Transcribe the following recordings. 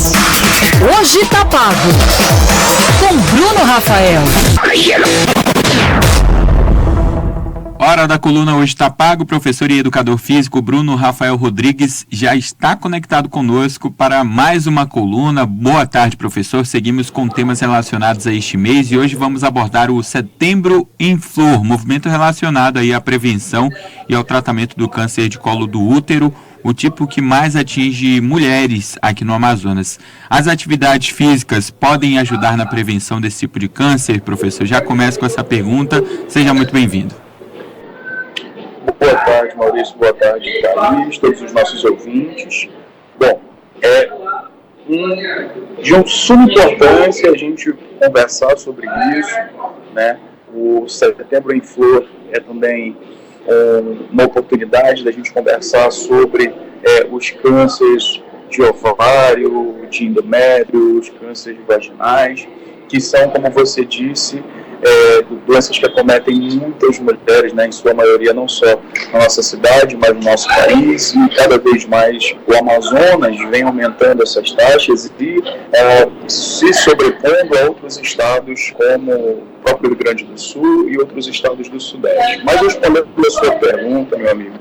Hoje tá pago. Com Bruno Rafael. Hora da coluna Hoje Tá Pago. O professor e educador físico Bruno Rafael Rodrigues já está conectado conosco para mais uma coluna. Boa tarde, professor. Seguimos com temas relacionados a este mês e hoje vamos abordar o Setembro em Flor, movimento relacionado aí à prevenção e ao tratamento do câncer de colo do útero, o tipo que mais atinge mulheres aqui no Amazonas. As atividades físicas podem ajudar na prevenção desse tipo de câncer, professor? Já começo com essa pergunta. Seja muito bem-vindo. Boa tarde, Maurício. Boa tarde, Thaís, todos os nossos ouvintes. Bom, é de suma importância a gente conversar sobre isso, né? O Setembro em Flor é também uma oportunidade da gente conversar sobre os cânceres de ovário, de endométrio, os cânceres vaginais, que são, como você disse, doenças que acometem muitas mulheres, né, em sua maioria não só na nossa cidade, mas no nosso país, e cada vez mais o Amazonas vem aumentando essas taxas e se sobrepondo a outros estados como o próprio Rio Grande do Sul e outros estados do Sudeste. Mas respondendo a sua pergunta, meu amigo,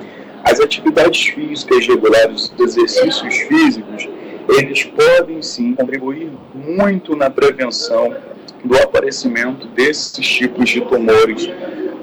as atividades físicas regulares, os exercícios físicos, eles podem sim contribuir muito na prevenção do aparecimento desses tipos de tumores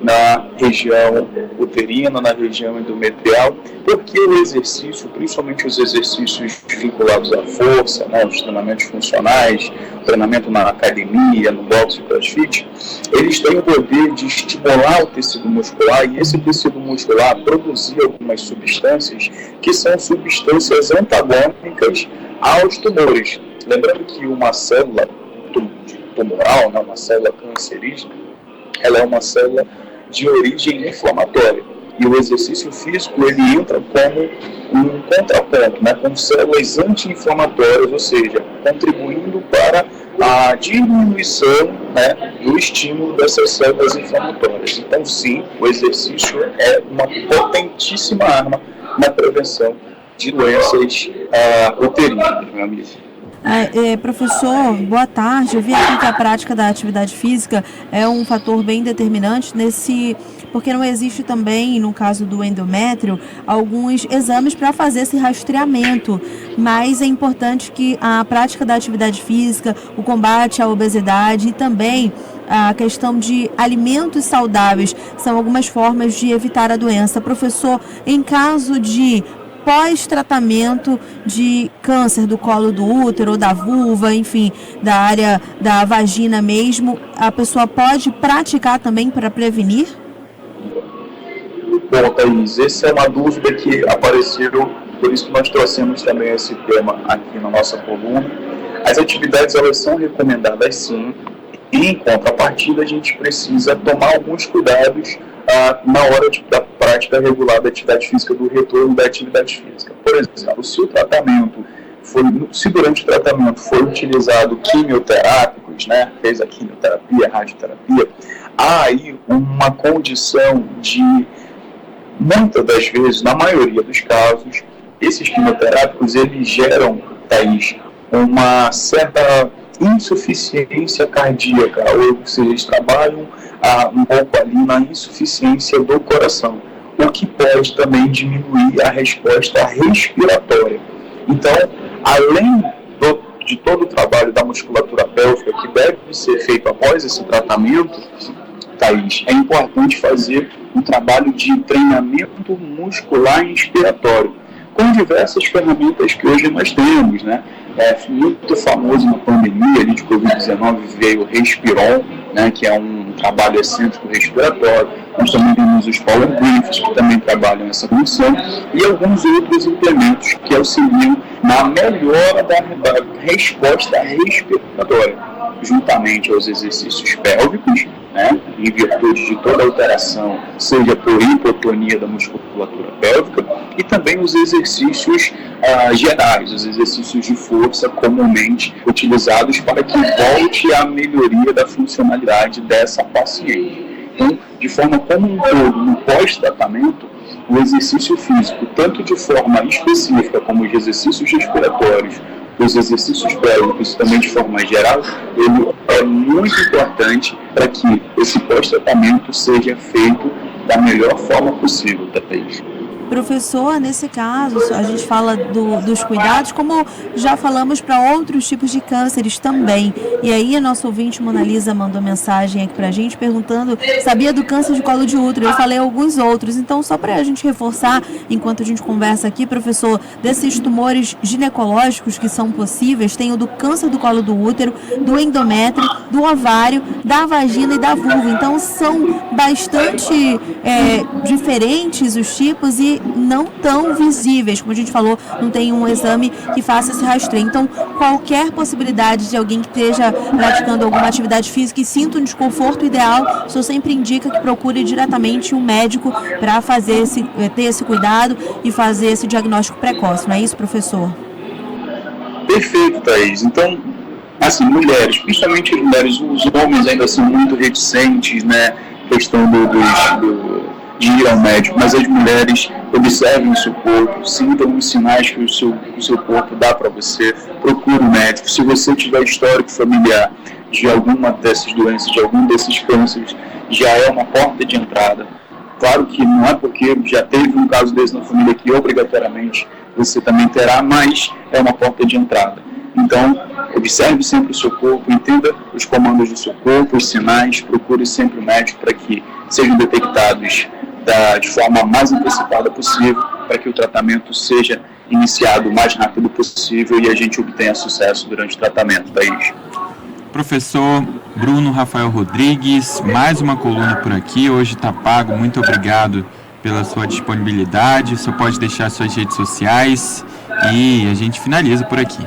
na região uterina, na região endometrial, porque o exercício, principalmente os exercícios vinculados à força, né, os treinamentos funcionais, treinamento na academia, no boxe e crossfit, eles têm o poder de estimular o tecido muscular e esse tecido muscular produzir algumas substâncias que são substâncias antagônicas aos tumores. Lembrando que uma célula tumoral, né, uma célula cancerígena, ela é uma célula de origem inflamatória. E o exercício físico, ele entra como um contraponto, né, com células anti-inflamatórias, ou seja, contribuindo para a diminuição, né, do estímulo dessas células inflamatórias. Então, sim, o exercício é uma potentíssima arma na prevenção de doenças uterinas, meu amigo. Professor, boa tarde. Eu vi aqui que a prática da atividade física é um fator bem determinante porque não existe também, no caso do endométrio, alguns exames para fazer esse rastreamento, mas é importante que a prática da atividade física, o combate à obesidade e também a questão de alimentos saudáveis são algumas formas de evitar a doença. Professor, em caso de pós-tratamento de câncer do colo do útero ou da vulva, enfim, da área da vagina mesmo, a pessoa pode praticar também para prevenir? Bom, Thaís, essa é uma dúvida que apareceu, por isso que nós trouxemos também esse tema aqui na nossa coluna. As atividades, elas são recomendadas sim, e em contrapartida a gente precisa tomar alguns cuidados na hora da prática regular da atividade física, do retorno da atividade física. Por exemplo, se durante o tratamento foi utilizado quimioterápicos, né, fez a quimioterapia, a radioterapia, há aí uma condição de, muitas das vezes, na maioria dos casos, esses quimioterápicos, eles geram, Thaís, uma certa insuficiência cardíaca, ou seja, eles trabalham um pouco ali na insuficiência do coração, o que pode também diminuir a resposta respiratória. Então, além de todo o trabalho da musculatura pélvica que deve ser feito após esse tratamento, Thaís, é importante fazer um trabalho de treinamento muscular inspiratório, com diversas ferramentas que hoje nós temos, né? Muito famoso na pandemia de Covid-19 veio o Respiron, né, que é um trabalho excêntrico respiratório. Nós também temos os Power Briefs, que também trabalham essa função, e alguns outros implementos que auxiliam na melhora da resposta respiratória, juntamente aos exercícios pélvicos, né, em virtude de toda alteração, seja por hipotonia da musculatura pélvica, e também os exercícios gerais, os exercícios de força comumente utilizados para que volte à melhoria da funcionalidade dessa paciente. Então, de forma como um todo, no pós-tratamento, o exercício físico, tanto de forma específica como os exercícios respiratórios, os exercícios pélvicos também de forma geral, ele é muito importante para que esse pós-tratamento seja feito da melhor forma possível, Thaís. Professor, nesse caso, a gente fala dos cuidados, como já falamos para outros tipos de cânceres também. E aí, a nossa ouvinte, Mona Lisa, mandou mensagem aqui para a gente perguntando, sabia do câncer de colo de útero? Eu falei alguns outros. Então, só para a gente reforçar, enquanto a gente conversa aqui, professor, desses tumores ginecológicos que são possíveis, tem o do câncer do colo do útero, do endométrio, do ovário, da vagina e da vulva. Então, são bastante diferentes os tipos e não tão visíveis, como a gente falou, não tem um exame que faça esse rastreio. Então, qualquer possibilidade de alguém que esteja praticando alguma atividade física e sinta um desconforto, ideal, o senhor sempre indica que procure diretamente um médico para ter esse cuidado e fazer esse diagnóstico precoce, não é isso, professor? Perfeito, Thaís. Então, assim, mulheres, principalmente as mulheres, os homens ainda são muito reticentes, né, questão de ir ao médico, mas as mulheres observem o seu corpo, sintam os sinais que o seu corpo dá para você, procure um médico. Se você tiver histórico familiar de alguma dessas doenças, de algum desses cânceres, já é uma porta de entrada. Claro que não é porque já teve um caso desse na família que obrigatoriamente você também terá, mas é uma porta de entrada. Então, observe sempre o seu corpo, entenda os comandos do seu corpo, os sinais, procure sempre o médico para que sejam detectados de forma mais antecipada possível, para que o tratamento seja iniciado o mais rápido possível e a gente obtenha sucesso durante o tratamento, Thaís. Professor Bruno Rafael Rodrigues, mais uma coluna por aqui, hoje está pago, muito obrigado pela sua disponibilidade, você pode deixar suas redes sociais e a gente finaliza por aqui.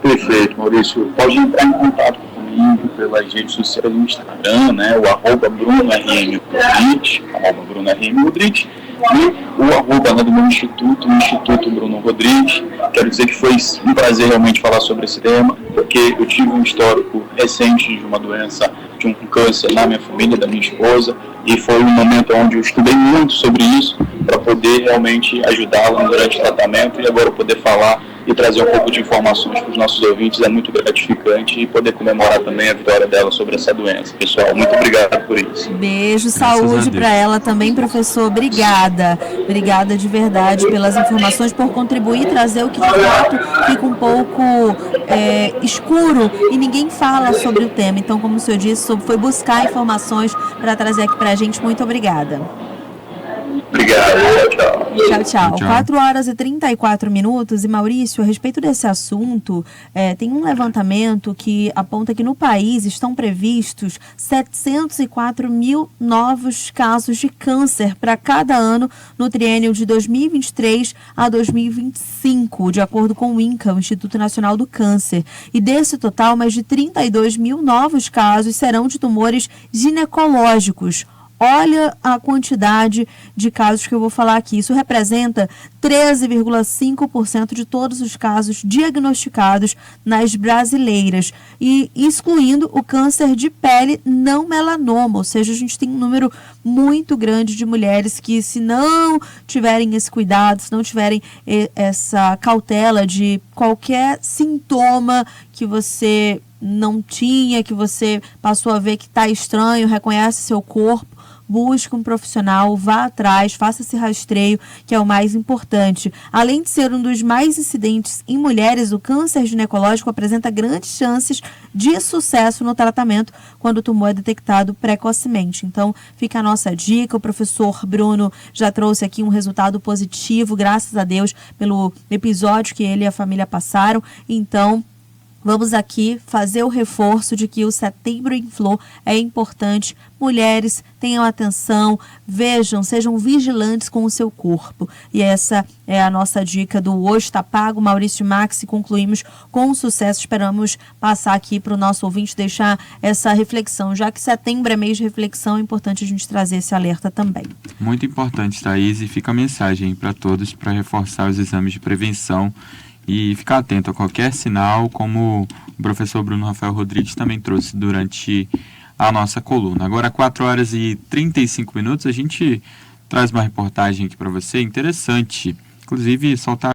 Perfeito, Maurício. Pode entrar em contato comigo pelas redes sociais do Instagram, né? O @BrunoRMRodrigues, @BrunoRMRodrigues, e o arroba do meu instituto, o Instituto Bruno Rodrigues. Quero dizer que foi um prazer realmente falar sobre esse tema, porque eu tive um histórico recente de uma doença, de um câncer na minha família, da minha esposa, e foi um momento onde eu estudei muito sobre isso para poder realmente ajudá-la durante o tratamento e agora poder falar e trazer um pouco de informações para os nossos ouvintes é muito gratificante e poder comemorar também a vitória dela sobre essa doença. Pessoal, muito obrigado por isso. Beijo, saúde para ela também, professor. Obrigada. Obrigada de verdade pelas informações, por contribuir e trazer o que de fato fica um pouco escuro e ninguém fala sobre o tema. Então, como o senhor disse, foi buscar informações para trazer aqui para a gente. Muito obrigada. Obrigado, tchau. Tchau. 4h34 e Maurício, a respeito desse assunto, tem um levantamento que aponta que no país estão previstos 704 mil novos casos de câncer para cada ano no triênio de 2023 a 2025, de acordo com o INCA, o Instituto Nacional do Câncer. E desse total, mais de 32 mil novos casos serão de tumores ginecológicos. Olha a quantidade de casos que eu vou falar aqui. Isso representa 13,5% de todos os casos diagnosticados nas brasileiras, e excluindo o câncer de pele não melanoma, ou seja, a gente tem um número muito grande de mulheres que, se não tiverem esse cuidado, se não tiverem essa cautela de qualquer sintoma que você não tinha, que você passou a ver que está estranho, reconhece seu corpo, busque um profissional, vá atrás, faça esse rastreio, que é o mais importante. Além de ser um dos mais incidentes em mulheres, o câncer ginecológico apresenta grandes chances de sucesso no tratamento quando o tumor é detectado precocemente. Então, fica a nossa dica. O professor Bruno já trouxe aqui um resultado positivo, graças a Deus, pelo episódio que ele e a família passaram. Então, vamos aqui fazer o reforço de que o Setembro em Flor é importante. Mulheres, tenham atenção, vejam, sejam vigilantes com o seu corpo. E essa é a nossa dica do Hoje Tá Pago. Maurício e Max, concluímos com sucesso. Esperamos passar aqui para o nosso ouvinte, deixar essa reflexão. Já que setembro é mês de reflexão, é importante a gente trazer esse alerta também. Muito importante, Thaís, e fica a mensagem para todos para reforçar os exames de prevenção e ficar atento a qualquer sinal, como o professor Bruno Rafael Rodrigues também trouxe durante a nossa coluna. Agora, 4h35, a gente traz uma reportagem aqui para você, interessante, inclusive soltar